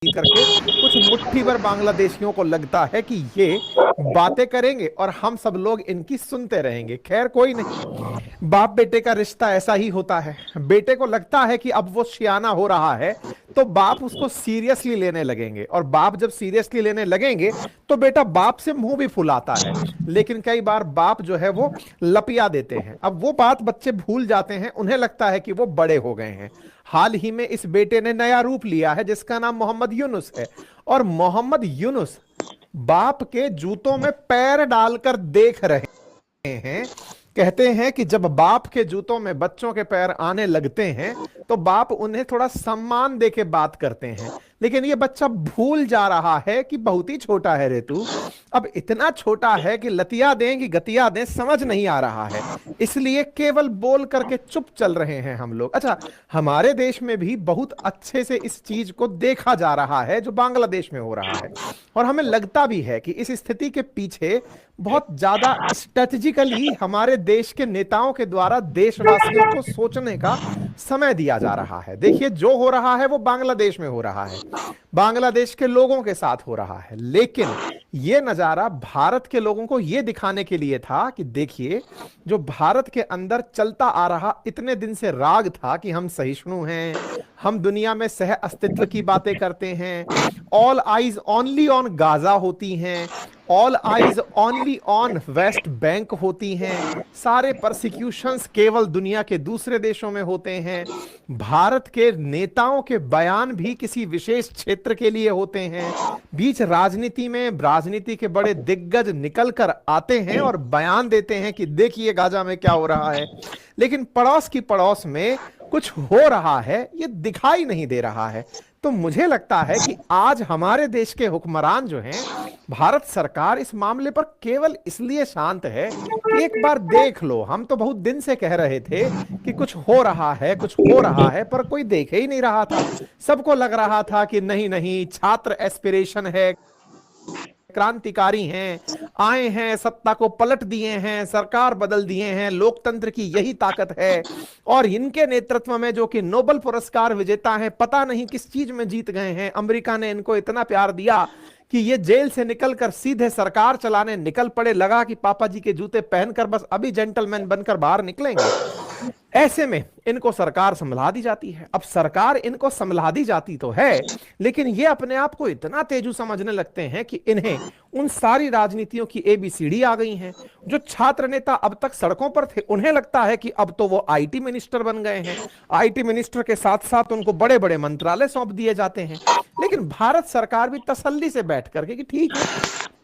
करके कुछ मुट्ठी भर बांग्लादेशियों को लगता है कि ये बातें करेंगे और हम सब लोग इनकी सुनते रहेंगे। खैर कोई नहीं, बाप बेटे का रिश्ता ऐसा ही होता है। बेटे को लगता है कि अब वो सियाना हो रहा है तो बाप उसको सीरियसली लेने लगेंगे, और बाप जब सीरियसली लेने लगेंगे तो बेटा बाप से मुंह भी फुलाता है, लेकिन कई बार बाप जो है वो लपिया देते हैं। अब वो बात बच्चे भूल जाते हैं, उन्हें लगता है कि वो बड़े हो गए हैं। हाल ही में इस बेटे ने नया रूप लिया है जिसका नाम मोहम्मद यूनुस है, और मोहम्मद यूनुस बाप के जूतों में पैर डालकर देख रहे हैं। कहते हैं कि जब बाप के जूतों में बच्चों के पैर आने लगते हैं तो बाप उन्हें थोड़ा सम्मान देके बात करते हैं, लेकिन ये बच्चा भूल जा रहा है कि बहुत ही छोटा है रे तू, अब इतना छोटा है कि लतिया दें कि गतिया दें समझ नहीं आ रहा है, इसलिए केवल बोल करके चुप चल रहे हैं हम लोग। अच्छा, हमारे देश में भी बहुत अच्छे से इस चीज को देखा जा रहा है जो बांग्लादेश में हो रहा है, और हमें लगता भी है कि इस स्थिति के पीछे बहुत ज्यादा स्ट्रेटेजिकली हमारे देश के नेताओं के द्वारा देशवासियों को सोचने का समय दिया जा रहा है। देखिए, जो हो रहा है वो बांग्लादेश में हो रहा है, बांग्लादेश के लोगों के साथ हो रहा है, लेकिन ये नजारा भारत के लोगों को ये दिखाने के लिए था कि देखिए, जो भारत के अंदर चलता आ रहा इतने दिन से राग था कि हम सहिष्णु हैं, हम दुनिया में सह अस्तित्व की बातें करते हैं, all eyes only on Gaza होती हैं, all eyes only on West Bank होती हैं, सारे परसिक्यूशंस केवल दुनिया के दूसरे देशों में होते हैं, भारत के नेताओं के बयान भी किसी विशेष क्षेत्र के लिए होते हैं, बीच राजनीति में राजनीति के बड़े दिग्गज निकल कर आते हैं और बयान देते हैं कि देखिए गाजा में क्या हो रहा है, लेकिन पड़ोस की पड़ोस में कुछ हो रहा है ये दिखाई नहीं दे रहा है। तो मुझे लगता है कि आज हमारे देश के हुक्मरान जो हैं, भारत सरकार इस मामले पर केवल इसलिए शांत है कि एक बार देख लो, हम तो बहुत दिन से कह रहे थे कि कुछ हो रहा है, कुछ हो रहा है, पर कोई देख ही नहीं रहा था। सबको लग रहा था कि नहीं नहीं, छात्र एस्पिरेशन है, क्रांतिकारी हैं, आए हैं, सत्ता को पलट दिए हैं, सरकार बदल दिए हैं, लोकतंत्र की यही ताकत है, और इनके नेतृत्व में जो कि नोबेल पुरस्कार विजेता हैं, पता नहीं किस चीज में जीत गए हैं, अमेरिका ने इनको इतना प्यार दिया कि ये जेल से निकलकर सीधे सरकार चलाने निकल पड़े, लगा कि पापा जी के जूते पहनकर बस अभी जेंटलमैन बनकर बाहर निकलेंगे। ऐसे में इनको सरकार संभला दी जाती है। अब सरकार इनको संभला दी जाती तो है, लेकिन ये अपने आप को इतना तेजू समझने लगते हैं कि इन्हें उन सारी राजनीतियों की एबीसीडी आ गई हैं। जो छात्र नेता अब तक सड़कों पर थे, उन्हें लगता है कि अब तो वो आईटी मिनिस्टर बन गए हैं, आईटी मिनिस्टर के साथ साथ उनको बड़े बड़े मंत्रालय सौंप दिए जाते हैं। लेकिन भारत सरकार भी तसल्ली से बैठ करके कि ठीक है,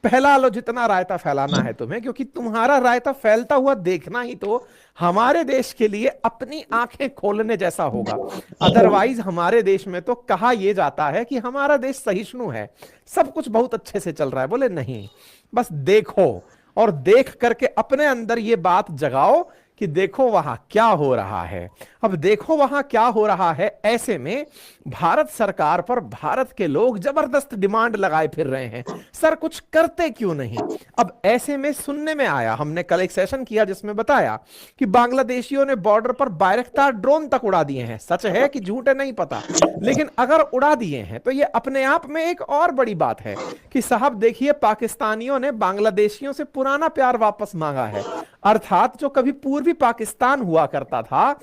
फैला लो जितना रायता फैलाना है तुम्हें, क्योंकि तुम्हारा रायता फैलता हुआ देखना ही तो हमारे देश के लिए अपनी आंखें खोलने जैसा होगा। अदरवाइज हमारे देश में तो कहा यह जाता है कि हमारा देश सहिष्णु है, सब कुछ बहुत अच्छे से चल रहा है। बोले नहीं, बस देखो, और देख करके अपने अंदर ये बात जगाओ कि देखो वहां क्या हो रहा है। अब देखो वहां क्या हो रहा है, ऐसे में भारत सरकार पर भारत के लोग जबरदस्त डिमांड लगाए फिर रहे हैं, सर कुछ करते क्यों नहीं। अब ऐसे में सुनने में आया, हमने कल एक सेशन किया जिसमें बताया कि बांग्लादेशियों ने बॉर्डर पर बायरक्तार ड्रोन तक उड़ा दिए हैं। सच है कि झूठ है नहीं पता, लेकिन अगर उड़ा दिए हैं तो ये अपने आप में एक और बड़ी बात है कि साहब देखिए, पाकिस्तानियों ने बांग्लादेशियों से पुराना प्यार वापस मांगा है, अर्थात जो कभी पूर्वी पाकिस्तान हुआ करता था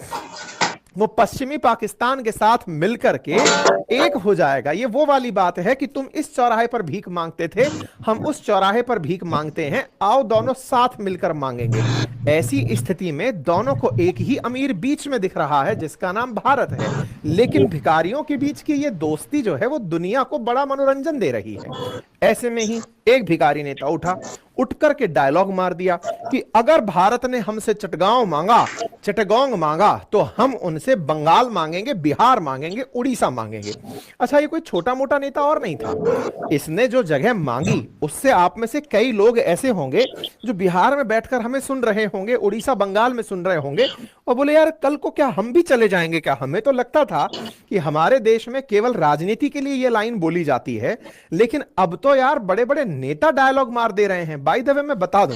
वो पश्चिमी पाकिस्तान के साथ मिलकर के एक हो जाएगा। ये वो वाली बात है कि तुम इस चौराहे पर भीख मांगते थे, हम उस चौराहे पर भीख मांगते हैं, आओ दोनों साथ मिलकर मांगेंगे। ऐसी स्थिति में दोनों को एक ही अमीर बीच में दिख रहा है जिसका नाम भारत है, लेकिन भिखारियों के बीच की ये दोस्ती जो है वो दुनिया को बड़ा मनोरंजन दे रही है। ऐसे में ही एक भिखारी नेता उठ करके डायलॉग मार दिया कि अगर भारत ने हमसे चटगांव मांगा तो हम उनसे बंगाल मांगेंगे, बिहार मांगेंगे, उड़ीसा मांगेंगे। अच्छा, ये कोई छोटा मोटा नेता और नहीं था, इसने जो जगह मांगी उससे आप में से कई लोग ऐसे होंगे जो बिहार में बैठकर हमें सुन रहे होंगे, उड़ीसा बंगाल में सुन रहे होंगे, और बोले यार कल को क्या हम भी चले जाएंगे क्या। हमें तो लगता था कि हमारे देश में केवल राजनीति के लिए ये लाइन बोली जाती है, लेकिन अब तो यार बड़े बड़े नेता डायलॉग मार दे रहे हैं। बाय द वे मैं बता दूं,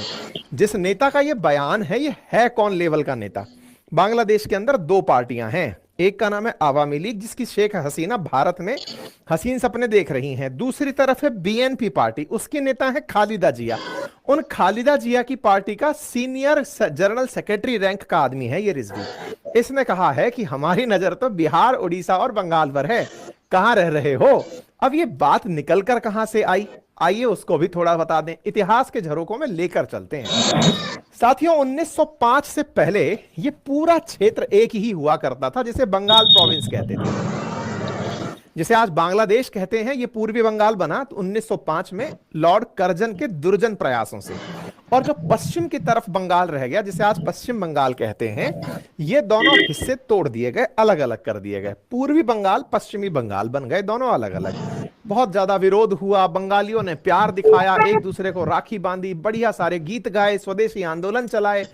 जिस नेता का ये बयान है ये है कौन लेवल का नेता। बांग्लादेश के अंदर दो पार्टियां हैं, एक का नाम है आवामी लीग, जिसकी शेख हसीना भारत में हसीन सपने देख रही हैं। दूसरी तरफ है बीएनपी पार्टी, उसके नेता है खालिदा जिया। उन खालिदा जिया की पार्टी का सीनियर जनरल सेक्रेटरी रैंक का आदमी है ये रिजवी। इसने कहा है कि हमारी नजर तो बिहार, उड़ीसा और बंगाल पर है, कहां रह रहे हो। अब ये बात निकलकर कहां से आई, आइए उसको भी थोड़ा बता दें, इतिहास के झरोकों में लेकर चलते हैं। साथियों, 1905 से पहले ये पूरा क्षेत्र एक ही हुआ करता था, जिसे बंगाल प्रोविंस कहते थे, जिसे आज बांग्लादेश कहते हैं। ये पूर्वी बंगाल बना तो 1905 में लॉर्ड कर्जन के दुर्जन प्रयासों से। और जो पश्चिम की तरफ बंगाल रह गया, जिसे आज पश्चिम बंगाल कहते हैं, ये दोनों हिस्से तोड़ दिए गए, अलग अलग कर दिए गए। पूर्वी बंगाल, पश्चिमी बंगाल बन गए, दोनों अलग अलग। बहुत ज्यादा विरोध हुआ, बंगालियों ने प्यार दिखाया, एक दूसरे को राखी बांधी, बढ़िया सारे गीत गाए, स्वदेशी आंदोलन चलाए,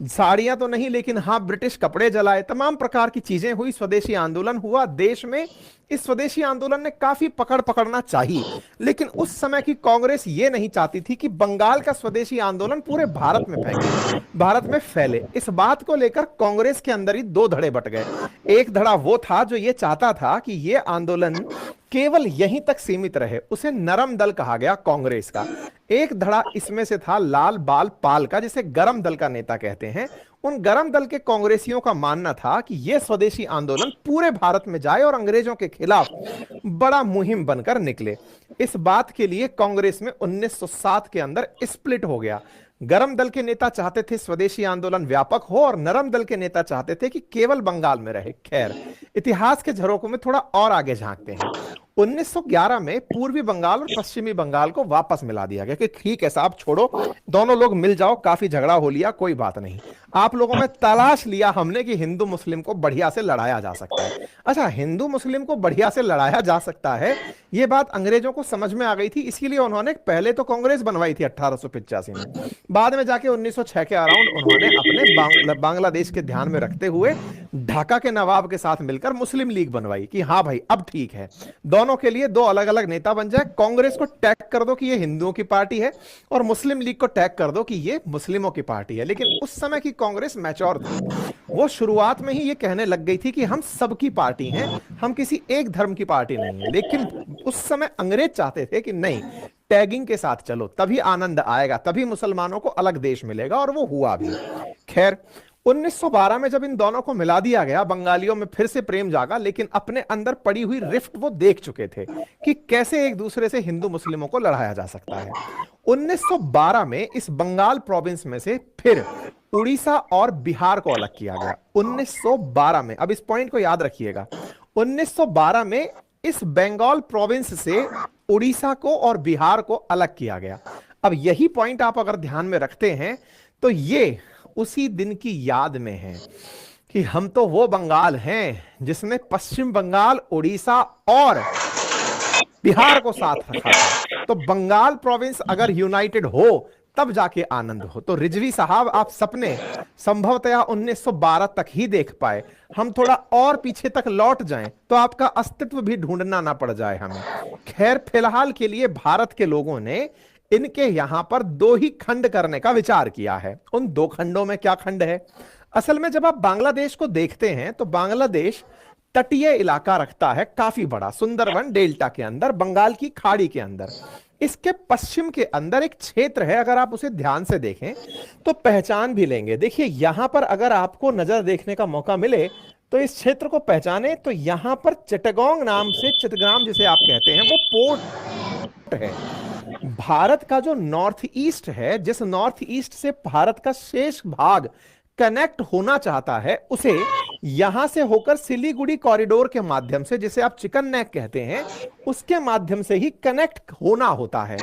साड़ियां तो नहीं लेकिन हाँ ब्रिटिश कपड़े जलाए, तमाम प्रकार की चीजें हुई, स्वदेशी आंदोलन हुआ देश में। इस स्वदेशी आंदोलन ने काफी पकड़ना चाहिए, लेकिन उस समय की कांग्रेस ये नहीं चाहती थी कि बंगाल का स्वदेशी आंदोलन पूरे भारत में फैले, भारत में फैले। इस बात को लेकर कांग्रेस के अंदर ही दो धड़े बट गए। एक धड़ा वो था जो ये चाहता था कि ये आंदोलन केवल यहीं तक सीमित रहे, उसे नरम दल कहा गया कांग्रेस का। एक धड़ा इसमें से था लाल बाल पाल का, जिसे गरम दल का नेता कहते हैं। उन गरम दल के कांग्रेसियों का मानना था कि यह स्वदेशी आंदोलन पूरे भारत में जाए और अंग्रेजों के खिलाफ बड़ा मुहिम बनकर निकले। इस बात के लिए कांग्रेस में 1907 के अंदर स्प्लिट हो गया। गरम दल के नेता चाहते थे स्वदेशी आंदोलन व्यापक हो, और नरम दल के नेता चाहते थे कि केवल बंगाल में रहे। खैर, इतिहास के झरोकों में थोड़ा और आगे झांकते हैं। 1911 में पूर्वी बंगाल और पश्चिमी बंगाल को वापस मिला दिया गया कि ठीक है साहब, छोड़ो, दोनों लोग मिल जाओ, काफी झगड़ा हो लिया, कोई बात नहीं। आप लोगों में तलाश लिया हमने कि हिंदू मुस्लिम को बढ़िया से लड़ाया जा सकता है। अच्छा, हिंदू मुस्लिम को बढ़िया से लड़ाया जा सकता है, यह बात अंग्रेजों को समझ में आ गई थी, इसीलिए उन्होंने पहले तो कांग्रेस बनवाई थी 1885 में, बाद में जाके 1906 के अराउंड उन्होंने अपने बांग्लादेश के ध्यान में रखते हुए ढाका के नवाब के साथ मिलकर मुस्लिम लीग बनवाई कि हाँ भाई अब ठीक है, दोनों के लिए दो अलग अलग नेता बन जाए। कांग्रेस को टैग कर दो कि ये हिंदुओं की पार्टी है, और मुस्लिम लीग को टैग कर दो कि ये मुस्लिमों की पार्टी है। लेकिन उस समय की कांग्रेस मैच्योर थी, वो शुरुआत में ही ये कहने लग गई थी कि हम सबकी पार्टी हैं, हम किसी एक धर्म की पार्टी नहीं है। लेकिन उस समय अंग्रेज चाहते थे कि नहीं, टैगिंग के साथ चलो, तभी आनंद आएगा, तभी मुसलमानों को अलग देश मिलेगा, और वो हुआ भी। खैर, 1912 में जब इन दोनों को मिला दिया गया, बंगालियों में फिर से प्रेम जागा, लेकिन अपने अंदर पड़ी हुई रिफ्ट वो देख चुके थे कि कैसे एक दूसरे से हिंदू मुस्लिमों को लड़ाया जा सकता है। 1912 में इस बंगाल प्रोविंस में से फिर उड़ीसा और बिहार को अलग किया गया। 1912 में, अब इस पॉइंट को याद रखिएगा, 1912 में इस बंगाल प्रोविंस से उड़ीसा को और बिहार को अलग किया गया। अब यही पॉइंट आप अगर ध्यान में रखते हैं तो ये उसी दिन की याद में है कि हम तो वो बंगाल हैं जिसने पश्चिम बंगाल, उड़ीसा और बिहार को साथ रखा था। तो बंगाल प्रोविंस अगर यूनाइटेड हो तब जाके आनंद हो। तो रिजवी साहब, आप सपने संभवतया 1912 तक ही देख पाए, हम थोड़ा और पीछे तक लौट जाएं तो आपका अस्तित्व भी ढूंढना ना पड़ जाए हमें। खैर, फिलहाल के लिए भारत के लोगों ने इनके यहां पर दो ही खंड करने का विचार किया है। उन दो खंडों में क्या खंड है? असल में जब आप बांग्लादेश को देखते हैं तो बांग्लादेश तटीय इलाका रखता है, काफी बड़ा, सुंदरवन डेल्टा के अंदर, बंगाल की खाड़ी के अंदर। इसके पश्चिम के अंदर एक क्षेत्र है, अगर आप उसे ध्यान से देखें तो पहचान भी लेंगे। देखिए, यहां पर अगर आपको नजर देखने का मौका मिले तो इस क्षेत्र को पहचाने तो यहां पर चिटगांग नाम से, चिटग्राम जिसे आप कहते हैं, वो पोर्ट है। भारत का जो नॉर्थ ईस्ट है, जिस नॉर्थ ईस्ट से भारत का शेष भाग कनेक्ट होना चाहता है, उसे यहां से होकर सिलीगुड़ी कॉरिडोर के माध्यम से, जिसे आप चिकन नेक कहते हैं, उसके माध्यम से ही कनेक्ट होना होता है।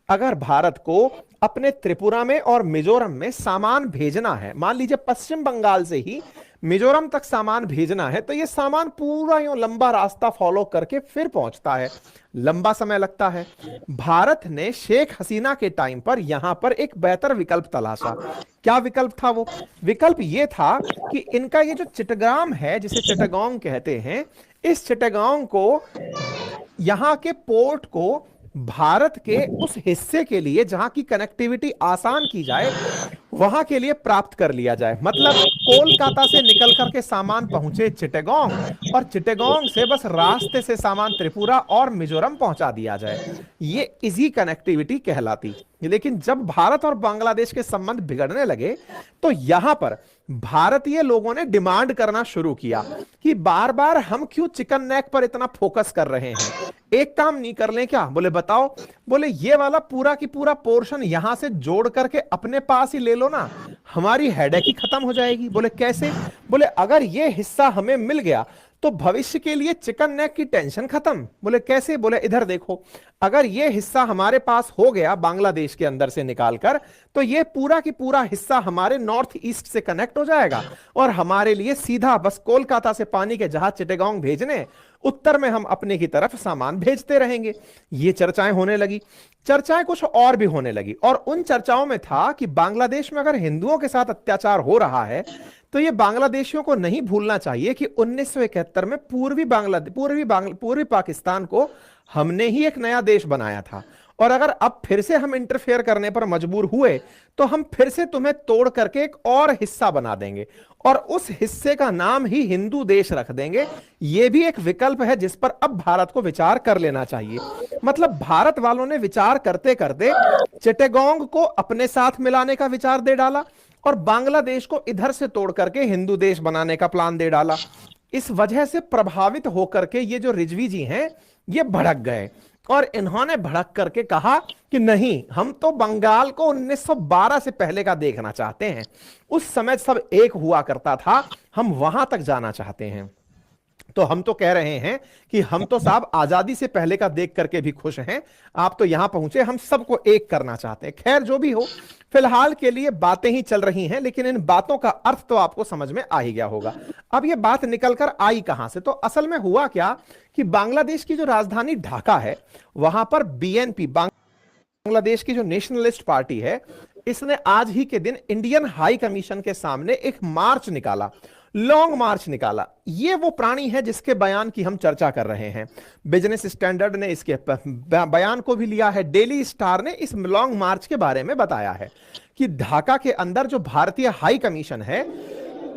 अगर भारत को अपने त्रिपुरा में और मिजोरम में सामान भेजना है, मान लीजिए पश्चिम बंगाल से ही मिजोरम तक सामान भेजना है, तो यह सामान पूरा यूं लंबा रास्ता फॉलो करके फिर पहुंचता है, लंबा समय लगता है। भारत ने शेख हसीना के टाइम पर यहां पर एक बेहतर विकल्प तलाशा। क्या विकल्प था वो? विकल्प ये था कि इनका ये जो चिटगांव है, जिसे चिटगांव कहते हैं, इस चिटगांव को, यहां के पोर्ट को भारत के उस हिस्से के लिए जहां की कनेक्टिविटी आसान की जाए, वहां के लिए प्राप्त कर लिया जाए। मतलब कोलकाता से निकल करके सामान पहुंचे चिटेगोंग, और चिटेगोंग से बस रास्ते से सामान त्रिपुरा और मिजोरम पहुंचा दिया जाए। ये इजी कनेक्टिविटी कहलाती। लेकिन जब भारत और बांग्लादेश के संबंध बिगड़ने लगे तो यहां पर भारतीय लोगों ने डिमांड करना शुरू किया कि बार बार हम क्यों चिकन नेक पर इतना फोकस कर रहे हैं, एक काम नहीं कर लें क्या? बोले बताओ। बोले ये वाला पूरा की पूरा पोर्शन यहां से जोड़ करके अपने पास ही ले लो ना, हमारी हेडेक ही खत्म हो जाएगी। बोले कैसे? बोले अगर ये हिस्सा हमें मिल गया तो भविष्य के लिए चिकन नेक की टेंशन खत्म। बोले कैसे? बोले इधर देखो, अगर ये हिस्सा हमारे पास हो गया बांग्लादेश के अंदर से निकालकर, तो ये पूरा की पूरा हिस्सा हमारे नॉर्थ ईस्ट से कनेक्ट हो जाएगा और हमारे लिए सीधा बस कोलकाता से पानी के जहाज चिटेगोंग भेजने, उत्तर में हम अपने की तरफ सामान भेजते रहेंगे। ये चर्चाएं होने लगी। चर्चाएं कुछ और भी होने लगी, और उन चर्चाओं में था कि बांग्लादेश में अगर हिंदुओं के साथ अत्याचार हो रहा है तो ये बांग्लादेशियों को नहीं भूलना चाहिए कि 1971 में पूर्वी पाकिस्तान को हमने ही एक नया देश बनाया था, और अगर अब फिर से हम इंटरफेयर करने पर मजबूर हुए तो हम फिर से तुम्हें तोड़ करके एक और हिस्सा बना देंगे, और उस हिस्से का नाम ही हिंदू देश रख देंगे। यह भी एक विकल्प है जिस पर अब भारत को विचार कर लेना चाहिए। मतलब भारत वालों ने विचार करते करते चिटेगोंग को अपने साथ मिलाने का विचार दे डाला, और बांग्लादेश को इधर से तोड़ करके हिंदू देश बनाने का प्लान दे डाला। इस वजह से प्रभावित होकर के ये जो रिजवी जी हैं ये भड़क गए, और इन्होंने भड़क करके कहा कि नहीं, हम तो बंगाल को 1912 से पहले का देखना चाहते हैं। उस समय सब एक हुआ करता था, हम वहां तक जाना चाहते हैं। तो हम तो कह रहे हैं कि हम तो साहब आजादी से पहले का देख करके भी खुश हैं, आप तो यहां पहुंचे, हम सबको एक करना चाहते हैं। खैर जो भी हो, फिलहाल के लिए बातें ही चल रही हैं, लेकिन इन बातों का अर्थ तो आपको समझ में आ ही गया होगा। अब ये बात निकलकर आई कहां से? तो असल में हुआ क्या कि बांग्लादेश की जो राजधानी ढाका है, वहां पर बीएनपी, बांग्लादेश की जो नेशनलिस्ट पार्टी है, इसने आज ही के दिन इंडियन हाई कमीशन के सामने एक मार्च निकाला, लॉन्ग मार्च निकाला। ये वो प्राणी है जिसके बयान की हम चर्चा कर रहे हैं। बिजनेस स्टैंडर्ड ने इसके बयान को भी लिया है, डेली स्टार ने इस लॉन्ग मार्च के बारे में बताया है कि ढाका के अंदर जो भारतीय हाई कमीशन है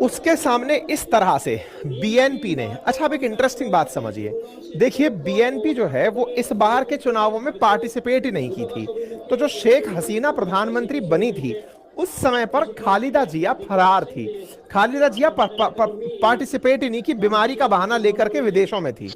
उसके सामने इस तरह से बीएनपी ने, अच्छा अब एक इंटरेस्टिंग बात समझिए, देखिए बीएनपी जो है वो इस बार के चुनावों में पार्टिसिपेट ही नहीं की थी। तो जो शेख हसीना प्रधानमंत्री बनी थी उस समय पर खालिदा जिया फरार थी। खालिदा जिया पार्टिसिपेट ही नहीं की, बीमारी का बहाना लेकर के विदेशों में थी।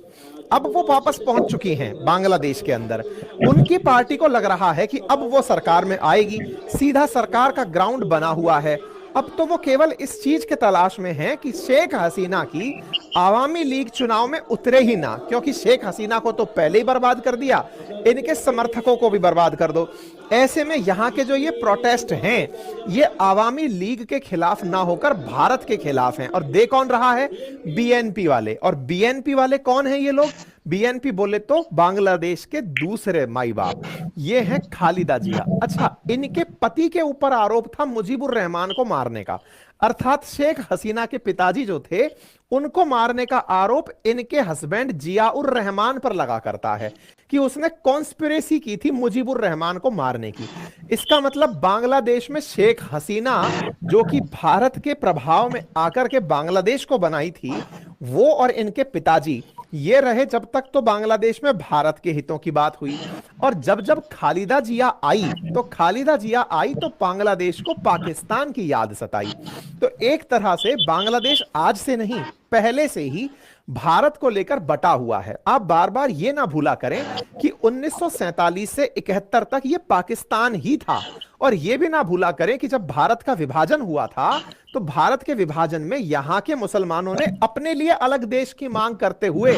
अब वो वापस पहुंच चुकी हैं बांग्लादेश के अंदर। उनकी पार्टी को लग रहा है कि अब वो सरकार में आएगी, सीधा सरकार का ग्राउंड बना हुआ है। अब तो वो केवल इस चीज के तलाश में है कि शेख हसीना की आवामी लीग चुनाव में उतरे ही ना, क्योंकि शेख हसीना को तो पहले ही बर्बाद कर दिया, इनके समर्थकों को भी बर्बाद कर दो। ऐसे में यहाँ के जो ये प्रोटेस्ट हैं ये आवामी लीग के खिलाफ ना होकर भारत के खिलाफ हैं। और दे कौन रहा है? बीएनपी वाले। और बीएनपी वाले कौन हैं ये लोग? बीएनपी बोले तो बांग्लादेश के दूसरे माई बाप, ये हैं खालिदा जिया। अच्छा, इनके पति के ऊपर आरोप था मुजीबुर रहमान को मारने का, अर्थात शेख हसीना के पिताजी जो थे उनको मारने का आरोप इनके हस्बैंड जियाउर रहमान पर लगा करता है कि उसने कॉन्स्पिरेसी की थी मुजीबुर रहमान को मारने की। इसका मतलब बांग्लादेश में शेख हसीना जो कि भारत के प्रभाव में आकर के बांग्लादेश को बनाई थी, वो और इनके पिताजी ये रहे जब तक तो बांग्लादेश में भारत के हितों की बात हुई। और जब जब खालिदा जिया आई तो बांग्लादेश को पाकिस्तान की याद सताई। तो एक तरह से बांग्लादेश आज से नहीं, पहले से ही भारत को लेकर बटा हुआ है। आप बार बार ये ना भूला करें कि 1947 से 71 तक ये पाकिस्तान ही था, और ये भी ना भूला करें कि जब भारत का विभाजन हुआ था तो भारत के विभाजन में यहां के मुसलमानों ने अपने लिए अलग देश की मांग करते हुए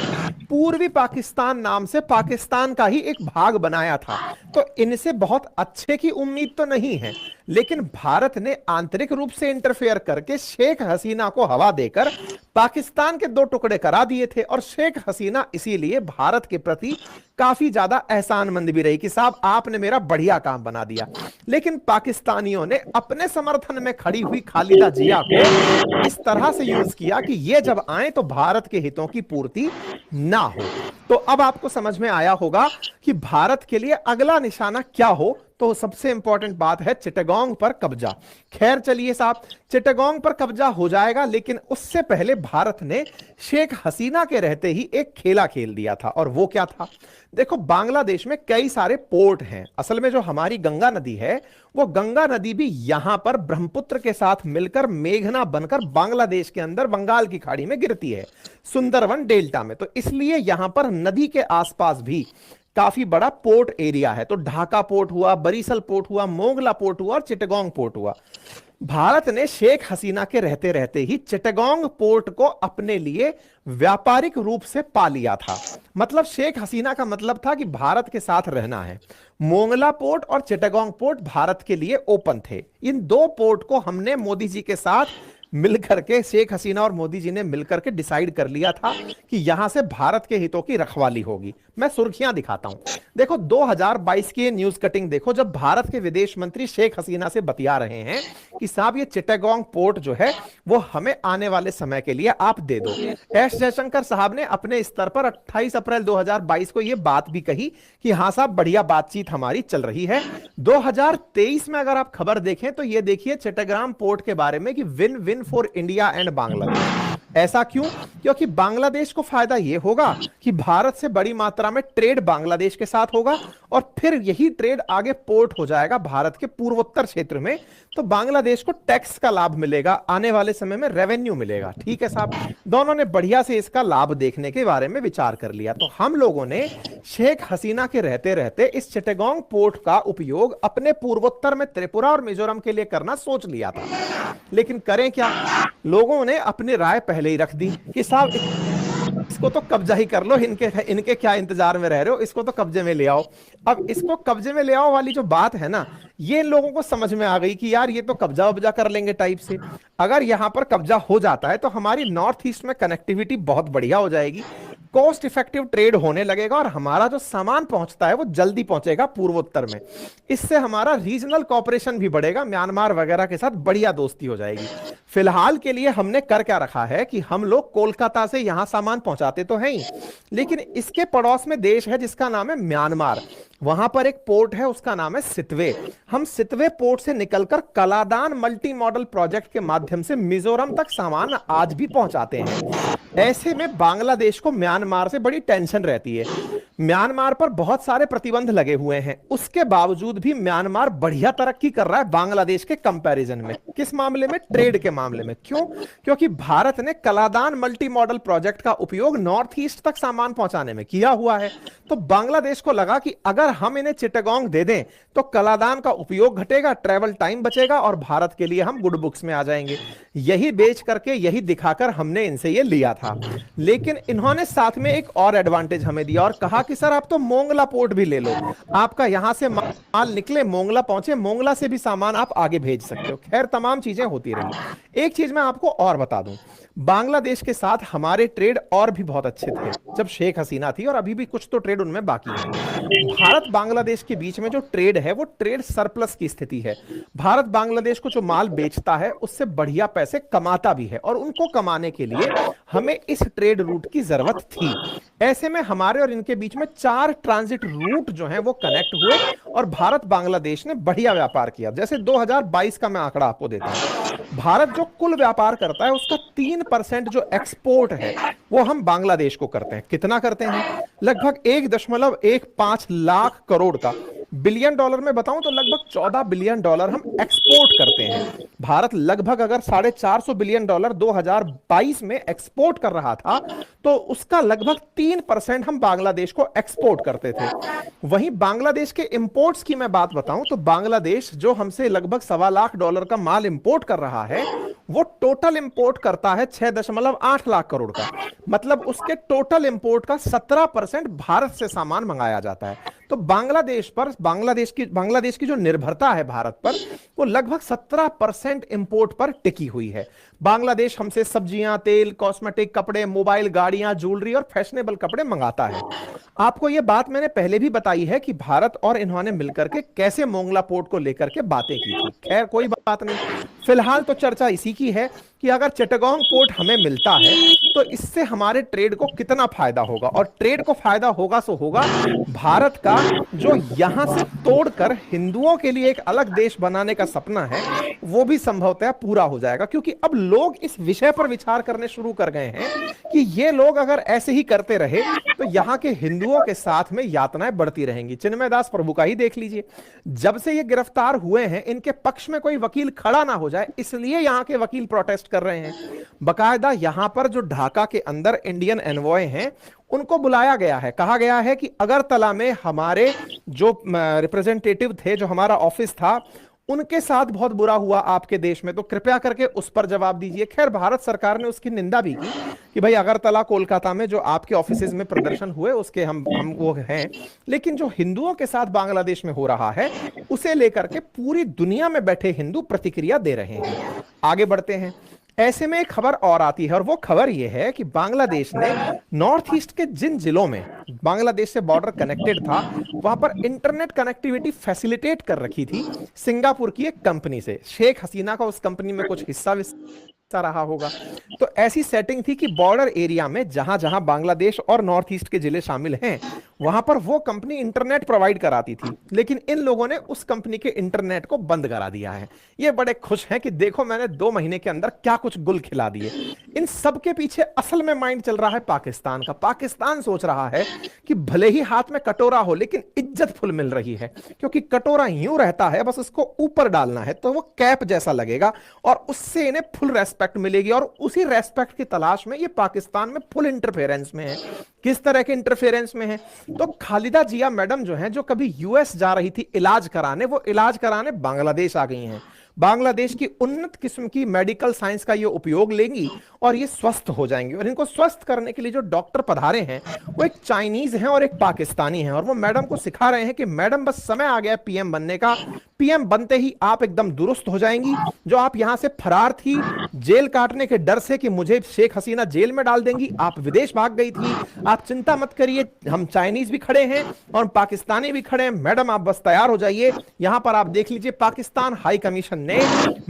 पूर्वी पाकिस्तान नाम से पाकिस्तान का ही एक भाग बनाया था। तो इनसे बहुत अच्छे की उम्मीद तो नहीं है, लेकिन भारत ने आंतरिक रूप से इंटरफेयर करके शेख हसीना को हवा देकर पाकिस्तान के 2 टुकड़े करा दिए थे। और शेख हसीना इसीलिए भारत के प्रति काफी ज्यादा एहसानमंद भी रही कि साहब आपने मेरा बढ़िया काम बना दिया। लेकिन पाकिस्तानियों ने अपने समर्थन में खड़ी हुई खालिदा जिया को इस तरह से यूज किया कि ये जब आए तो भारत के हितों की पूर्ति ना हो। तो अब आपको समझ में आया होगा कि भारत के लिए अगला निशाना क्या हो तो सबसे इंपॉर्टेंट बात है चिटागोंग पर कब्जा। खैर चलिए साहब, चिटागोंग पर कब्जा हो जाएगा, लेकिन उससे पहले भारत ने शेख हसीना के रहते ही एक खेला खेल दिया था। और वो क्या था? देखो, बांग्लादेश में कई सारे पोर्ट हैं। असल में जो हमारी गंगा नदी है, वो गंगा नदी भी यहां पर ब्रह्मपुत्र के साथ मिलकर मेघना बनकर बांग्लादेश के अंदर बंगाल की खाड़ी में गिरती है, सुंदरवन डेल्टा में। तो इसलिए यहां पर नदी के आसपास भी काफी बड़ा पोर्ट एरिया है। तो ढाका पोर्ट हुआ, बरीसल पोर्ट हुआ, मोंगला पोर्ट हुआ और चिटागोंग पोर्ट हुआ। भारत ने शेख हसीना के रहते रहते ही चिटागोंग पोर्ट को अपने लिए व्यापारिक रूप से पा लिया था। मतलब शेख हसीना का मतलब था कि भारत के साथ रहना है। मोंगला पोर्ट और चिटागोंग पोर्ट भारत के लिए ओपन थे। इन दो पोर्ट को हमने मोदी जी के साथ मिलकर के, शेख हसीना और मोदी जी ने मिलकर के डिसाइड कर लिया था कि यहां से भारत के हितों की रखवाली होगी। मैं सुर्खियां दिखाता हूं, देखो 2022 की न्यूज कटिंग देखो, जब भारत के विदेश मंत्री शेख हसीना से बतिया रहे हैं कि साहब ये चिटागोंग पोर्ट जो है वो हमें आने वाले समय के लिए आप दे दो। एस जयशंकर साहब ने अपने स्तर पर 28 अप्रैल 2022 को यह बात भी कही कि हाँ साहब, बढ़िया बातचीत हमारी चल रही है। 2023 में अगर आप खबर देखें तो ये देखिए चिटागोंग पोर्ट के बारे में कि win win for India and Bangladesh. ऐसा क्यों? क्योंकि बांग्लादेश को फायदा यह होगा कि भारत से बड़ी मात्रा में ट्रेड बांग्लादेश के साथ होगा और फिर यही ट्रेड आगे पोर्ट हो जाएगा भारत के पूर्वोत्तर क्षेत्र में। तो बांग्लादेश को टैक्स का लाभ मिलेगा, आने वाले समय में रेवेन्यू मिलेगा। ठीक है साहब, दोनों ने बढ़िया से इसका लाभ देखने के बारे में विचार कर लिया। तो हम लोगों ने शेख हसीना के रहते रहते इस चिटागोंग पोर्ट का उपयोग अपने पूर्वोत्तर में त्रिपुरा और मिजोरम के लिए करना सोच लिया था। लेकिन करें क्या, लोगों ने अपनी राय पहले ही रख दी कि साहब इसको तो कब्जा ही कर लो, इनके क्या इंतजार में रह रहे हो, इसको तो कब्जे में ले आओ। अब इसको कब्जे में ले आओ वाली जो बात है ना, ये लोगों को समझ में आ गई कि यार ये तो कब्जा वब्जा कर लेंगे टाइप से। अगर यहां पर कब्जा हो जाता है तो हमारी नॉर्थ ईस्ट में कनेक्टिविटी बहुत बढ़िया हो जाएगी, कॉस्ट इफेक्टिव ट्रेड होने लगेगा और हमारा जो सामान पहुंचता है वो जल्दी पहुंचेगा पूर्वोत्तर में। इससे हमारा रीजनल कॉपरेशन भी बढ़ेगा, म्यांमार वगैरह के साथ बढ़िया दोस्ती हो जाएगी। फिलहाल के लिए हमने कर क्या रखा है कि हम लोग कोलकाता से यहां सामान पहुंचाते तो हैं ही, लेकिन इसके पड़ोस में देश है जिसका नाम है म्यांमार। वहां पर एक पोर्ट है, उसका नाम है सितवे। हम सितवे पोर्ट से निकलकर कलादान मल्टी मॉडल प्रोजेक्ट के माध्यम से मिजोरम तक सामान आज भी पहुंचाते हैं। ऐसे में बांग्लादेश को म्यांमार से बड़ी टेंशन रहती है। म्यांमार पर बहुत सारे प्रतिबंध लगे हुए हैं, उसके बावजूद भी म्यांमार बढ़िया तरक्की कर रहा है बांग्लादेश के कंपैरिजन में। किस मामले में? ट्रेड के मामले में। क्यों? क्योंकि भारत ने कलादान मल्टी मॉडल प्रोजेक्ट का उपयोग नॉर्थ ईस्ट तक सामान पहुंचाने में किया हुआ है। तो बांग्लादेश को लगा कि अगर हम इन्हें चिटागोंग दे दें तो कलादान का उपयोग घटेगा, ट्रैवल टाइम बचेगा और भारत के लिए हम गुड बुक्स में आ जाएंगे। यही बेच करके, यही दिखाकर हमने इनसे ये लिया था। लेकिन इन्होंने साथ में एक और एडवांटेज हमें दिया और कहा कि सर आप तो मोंगला पोर्ट भी ले लो, आपका यहां से माल निकले, मोंगला पहुंचे, मोंगला से भी सामान आप आगे भेज सकते हो। खैर तमाम चीजें होती रही। एक चीज मैं आपको और बता दूं, बांग्लादेश के साथ हमारे ट्रेड और भी बहुत अच्छे थे जब शेख हसीना थी, और अभी भी कुछ तो ट्रेड उनमें बाकी है। भारत बांग्लादेश के बीच में जो ट्रेड है वो ट्रेड सरप्लस की स्थिति है। भारत बांग्लादेश को जो माल बेचता है उससे बढ़िया पैसे कमाता भी है, और उनको कमाने के लिए हमें इस ट्रेड रूट की जरूरत थी। ऐसे में हमारे और इनके बीच में 4 ट्रांजिट रूट जो हैं वो कनेक्ट हुए और भारत बांग्लादेश ने बढ़िया व्यापार किया। जैसे 2022 का मैं आंकड़ा आपको देता हूं, भारत जो कुल व्यापार करता है उसका 3% जो एक्सपोर्ट है वो हम बांग्लादेश को करते हैं। कितना करते हैं? लगभग 1.15 लाख करोड़ का। बिलियन डॉलर में बताऊं तो लगभग 14 बिलियन डॉलर हम एक्सपोर्ट करते हैं। भारत लगभग अगर 450 बिलियन डॉलर 2022 में एक्सपोर्ट कर रहा था तो उसका लगभग 3% हम बांग्लादेश को एक्सपोर्ट करते थे। वहीं बांग्लादेश के इंपोर्ट्स की मैं बात बताऊं तो बांग्लादेश जो हमसे लगभग $1.25 का माल इंपोर्ट कर रहा है वो टोटल इंपोर्ट करता है 6.8 लाख करोड़ का। मतलब उसके टोटल इंपोर्ट का 17% भारत से सामान मंगाया जाता है। तो बांग्लादेश की जो निर्भरता है भारत पर वो लगभग 17% इंपोर्ट पर टिकी हुई है। बांग्लादेश हमसे सब्जियां, तेल, कॉस्मेटिक, कपड़े, मोबाइल, गाड़ियां, ज्वेलरी और फैशनेबल कपड़े मंगाता है। आपको यह बात मैंने पहले भी बताई है कि भारत और इन्होंने मिलकर के कैसे मोंगला पोर्ट को लेकर के बातें की थी। खैर कोई बात नहीं, फिलहाल तो चर्चा इसी की है कि अगर चिटगांग पोर्ट हमें मिलता है तो इससे हमारे ट्रेड को कितना फायदा होगा, और ट्रेड को फायदा होगा सो होगा भारत का जो यहां से तोड़कर हिंदुओं के लिए एक अलग देश बनाने का सपना है वो भी संभवतः पूरा हो जाएगा। क्योंकि अब लोग इस विषय पर विचार करने शुरू कर गए हैं कि ये लोग अगर ऐसे ही करते रहे तो यहां के हिंदुओं के साथ में यातनाएं बढ़ती रहेंगी। चिन्मय दास प्रभु का ही देख लीजिए, जब से ये गिरफ्तार हुए हैं इनके पक्ष में कोई वकील खड़ा ना हो जाए इसलिए यहां के वकील प्रोटेस्ट कर रहे हैं। बकायदा यहां पर जो ढाका के अंदर इंडियन एनवॉय हैं उनको बुलाया गया है, कहा गया है कि अगरतला में हमारे जो रिप्रेजेंटेटिव थे, जो हमारा ऑफिस था, उनके साथ बहुत बुरा हुआ आपके देश में, तो कृपया करके उस पर जवाब दीजिए। खैर भारत सरकार ने उसकी निंदा भी की कि भाई अगरतला कोलकाता में जो आपके ऑफिसेज में प्रदर्शन हुए उसके हम वो हैं, लेकिन जो हिंदुओं के साथ बांग्लादेश में हो रहा है उसे लेकर के पूरी दुनिया में बैठे हिंदू प्रतिक्रिया दे रहे हैं। आगे बढ़ते हैं। ऐसे में एक खबर और आती है और वो खबर ये है कि बांग्लादेश ने नॉर्थ ईस्ट के जिन जिलों में बांग्लादेश से बॉर्डर कनेक्टेड था वहां पर इंटरनेट कनेक्टिविटी फैसिलिटेट कर रखी थी सिंगापुर की एक कंपनी से। शेख हसीना का उस कंपनी में कुछ हिस्सा रहा होगा। तो ऐसी सेटिंग थी कि बॉर्डर एरिया में जहां जहां बांग्लादेश और नॉर्थ ईस्ट के जिले शामिल हैं वहां पर वो कंपनी इंटरनेट प्रोवाइड कराती थी, लेकिन इन लोगों ने उस कंपनी के इंटरनेट को बंद करा दिया है। ये बड़े खुश हैं कि देखो मैंने 2 महीने के अंदर क्या कुछ गुल खिला दिए। इन सब के पीछे असल में माइंड चल रहा है पाकिस्तान का। पाकिस्तान सोच रहा है कि भले ही हाथ में कटोरा हो लेकिन इज्जत फुल मिल रही है, क्योंकि कटोरा यूं रहता है बस उसको ऊपर डालना है तो वो कैप जैसा लगेगा और उससे इन्हें फुल रेस्पेक्ट मिलेगी। और उसी रेस्पेक्ट की तलाश में ये पाकिस्तान में फुल इंटरफेरेंस में है। किस तरह के इंटरफेरेंस में है? तो खालिदा जिया मैडम जो है, जो कभी यूएस जा रही थी इलाज कराने, वो इलाज कराने बांग्लादेश आ गई हैं। बांग्लादेश की उन्नत किस्म की मेडिकल साइंस का ये उपयोग लेंगी और ये स्वस्थ हो जाएंगी। और इनको स्वस्थ करने के लिए जो डॉक्टर पधारे हैं वो एक चाइनीज हैं और एक पाकिस्तानी हैं, और वो मैडम को सिखा रहे हैं कि मैडम बस समय आ गया पीएम बनने का। पीएम बनते ही आप एकदम दुरुस्त हो जाएंगी। जो आप यहां से फरार थी जेल काटने के डर से कि मुझे शेख हसीना जेल में डाल देंगी, आप विदेश भाग गई थी, आप चिंता मत करिए, हम चाइनीज भी खड़े हैं और पाकिस्तानी भी खड़े हैं, मैडम आप बस तैयार हो जाइए। यहां पर आप देख लीजिए पाकिस्तान हाई कमीशन ने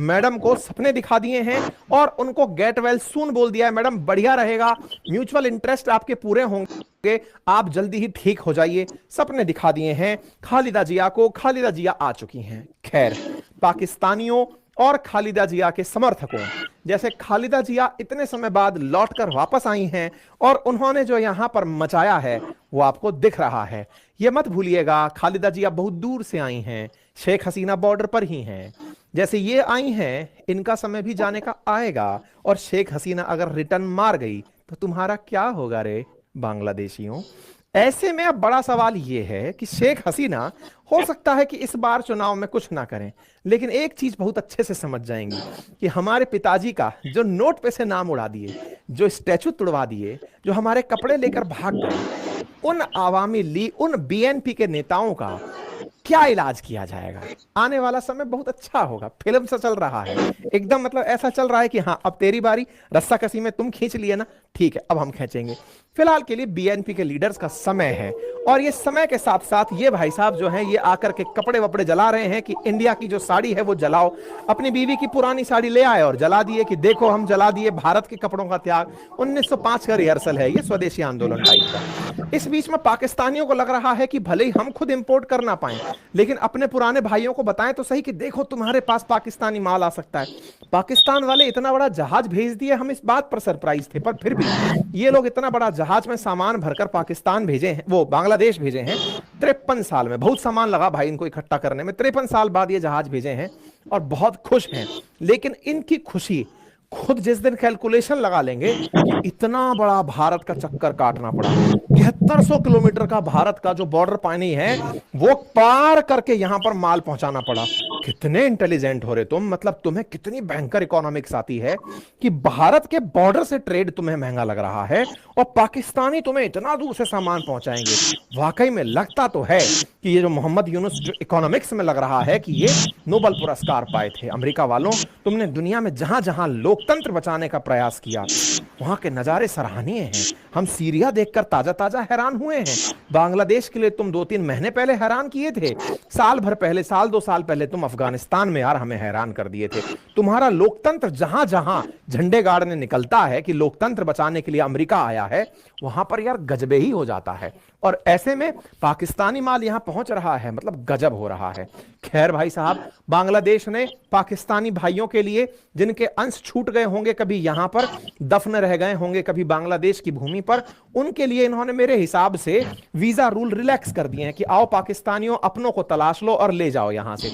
मैडम को सपने दिखा दिए हैं और उनको गेट वेल सून बोल दिया है। मैडम बढ़िया रहेगा, म्यूचुअल इंटरेस्ट आपके पूरे होंगे, आप जल्दी ही ठीक हो जाइए। सपने दिखा दिए हैं खालिदा जिया को। खालिदा जिया आ चुकी हैं। खैर पाकिस्तानियों और खालिदा जिया के समर्थकों, जैसे खालिदा जिया इतने समय बाद लौटकर वापस आई हैं और उन्होंने जो यहां पर मचाया है वो आपको दिख रहा है। ये मत भूलिएगा खालिदा जिया बहुत दूर से आई हैं, शेख हसीना बॉर्डर पर ही हैं। जैसे ये आई हैं इनका समय भी जाने का आएगा, और शेख हसीना अगर रिटर्न मार गई तो तुम्हारा क्या होगा रे बांग्लादेशियों। ऐसे में अब बड़ा सवाल यह है कि शेख हसीना हो सकता है कि इस बार चुनाव में कुछ ना करें, लेकिन एक चीज बहुत अच्छे से समझ जाएंगी कि हमारे पिताजी का जो नोट पे से नाम उड़ा दिए, जो स्टैचू तुड़वा दिए, जो हमारे कपड़े लेकर भाग गए, उन आवामी लीग, उन बीएनपी के नेताओं का क्या इलाज किया जाएगा। आने वाला समय बहुत अच्छा होगा। फिल्म से चल रहा है एकदम, मतलब ऐसा चल रहा है कि हाँ अब तेरी बारी, रस्सा कसी में तुम खींच लिए ना, ठीक है अब हम खींचेंगे। फिलहाल के लिए बीएनपी के लीडर्स का समय है, और ये समय के साथ साथ ये भाई साहब जो हैं ये आकर के कपड़े वपड़े जला रहे हैं कि इंडिया की जो साड़ी है वो जलाओ। अपनी बीवी की पुरानी साड़ी ले आए और जला दिए कि देखो हम जला दिए भारत के कपड़ों का त्याग। 1905 का रिहर्सल है ये, स्वदेशी आंदोलन टाइप का। इस बीच में पाकिस्तानियों को लग रहा है कि भले ही हम खुद इंपोर्ट कर ना पाए लेकिन अपने पुराने भाइयों को बताएं तो सही कि देखो तुम्हारे पास पाकिस्तानी माल आ सकता है। पाकिस्तान वाले इतना बड़ा जहाज भेज दिए, हम इस बात पर सरप्राइज थे, पर फिर भी ये लोग इतना बड़ा जहाज में सामान भरकर पाकिस्तान भेजे हैं, वो बांग्लादेश भेजे हैं। 53 साल में बहुत सामान लगा भाई इनको इकट्ठा करने में, 53 साल बाद ये जहाज भेजे हैं और बहुत खुश हैं। लेकिन इनकी खुशी खुद जिस दिन कैलकुलेशन लगा लेंगे कि इतना बड़ा भारत का चक्कर काटना पड़ा, 7300 किलोमीटर का भारत का जो बॉर्डर पानी है वो पार करके यहां पर माल पहुंचाना पड़ा। कितने इंटेलिजेंट हो रहे तुम, मतलब तुम्हें कितनी भयंकर इकोनॉमिक्स आती है कि भारत के बॉर्डर से ट्रेड तुम्हें महंगा लग रहा है और पाकिस्तानी तुम्हें इतना दूर से सामान पहुंचाएंगे। वाकई में लगता तो है कि ये जो मोहम्मद यूनुस जो इकोनॉमिक्स में लग रहा है कि ये नोबेल पुरस्कार पाए थे। अमेरिका वालों, तुमने दुनिया में जहां जहां लोकतंत्र बचाने का प्रयास किया वहां के नजारे सराहनीय हैं। हम सीरिया देखकर ताजा ताजा हैरान हुए हैं। बांग्लादेश के लिए तुम 2-3 महीने पहले हैरान किए थे, साल भर पहले, साल 2 साल पहले तुम अफगानिस्तान में यार हमें हैरान कर दिए थे। तुम्हारा लोकतंत्र जहां जहां झंडे गाड़ने निकलता है कि लोकतंत्र बचाने के लिए अमेरिका आया है, वहां पर यार गजबे ही हो जाता है। और ऐसे में पाकिस्तानी माल यहां पहुंच रहा है, मतलब गजब हो रहा है। खैर भाई साहब, बांग्लादेश ने पाकिस्तानी भाइयों के लिए जिनके अंश छूट गए होंगे, कभी यहां पर दफन रह गए होंगे, कभी बांग्लादेश की भूमि पर, उनके लिए इन्होंने मेरे हिसाब से वीजा रूल रिलैक्स कर दिए हैं कि आओ पाकिस्तानियों, अपनों को तलाश लो और ले जाओ यहां से।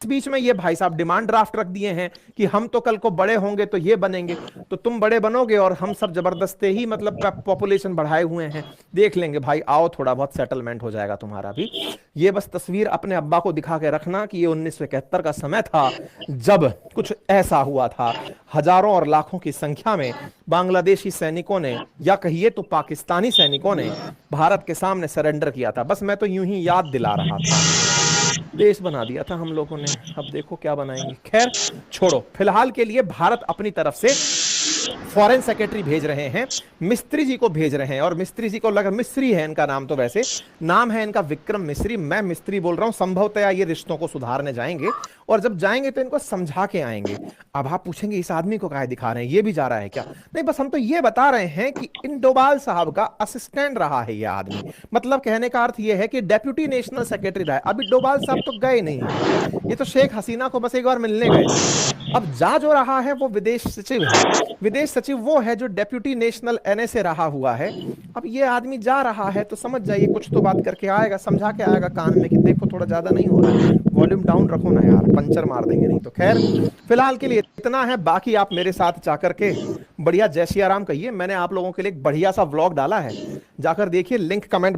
इस बीच में ये भाई साहब डिमांड ड्राफ्ट रख दिए हैं कि हम तो कल को बड़े होंगे तो ये बनेंगे, तो तुम बड़े बनोगे और हम सब जबरदस्ती ही मतलब पॉपुलेशन बढ़ाए हुए हैं, देख लेंगे भाई, आओ थोड़ा बहुत सेटलमेंट हो जाएगा तुम्हारा भी। ये बस तस्वीर अपने अब्बा को दिखा के रखना कि ये 1971 का समय था जब कुछ ऐसा हुआ था। हजारों और लाखों की संख्या में बांग्लादेशी सैनिकों ने, या कहिए तो पाकिस्तानी सैनिकों ने, भारत के सामने सरेंडर किया था। बस मैं तो यूं ही याद दिला रहा था, देश बना दिया था हम लोगों ने, अब देखो क्या बनाएंगे। खैर छोड़ो, फिलहाल के लिए भारत अपनी तरफ से फॉरेन सेक्रेटरी भेज रहे हैं, मिस्त्री जी को भेज रहे हैं। और मिस्त्री जी को लगा, मिस्री है इनका नाम, तो वैसे नाम है इनका विक्रम मिस्री, मैं मिस्त्री बोल रहा हूं। संभवतया ये रिश्तों को सुधारने जाएंगे, और जब जाएंगे तो इनको समझा के आएंगे। अब आप पूछेंगे इस आदमी को काहे दिखा रहे हैं, ये भी जा रहा है क्या? नहीं, बस हम तो ये बता रहे हैं कि इन डोभाल साहब का असिस्टेंट रहा है ये आदमी। मतलब कहने का अर्थ ये है कि डेप्यूटी नेशनल सेक्रेटरी रहा है। अभी डोभाल साहब तो गए नहीं, ये तो शेख हसीना को बस एक बार मिलने गए। अब जा जो रहा है वो विदेश सचिव है। विदेश सचिव वो है जो डेप्यूटी नेशनल एनएसए रहा हुआ है। अब ये आदमी जा रहा है तो समझ जाइए कुछ तो बात करके आएगा, समझा के आएगा कान में कि देखो थोड़ा ज्यादा नहीं हो रहा है, वॉल्यूम डाउन रखो ना यार, पंचर मार देंगे नहीं तो। खैर फिलहाल के लिए इतना है, बाकी आप मेरे साथ जाकर के बढ़िया जय श्री राम कहिए। मैंने आप लोगों के लिए एक बढ़िया सा व्लॉग डाला है, जाकर देखिए, लिंक कमेंट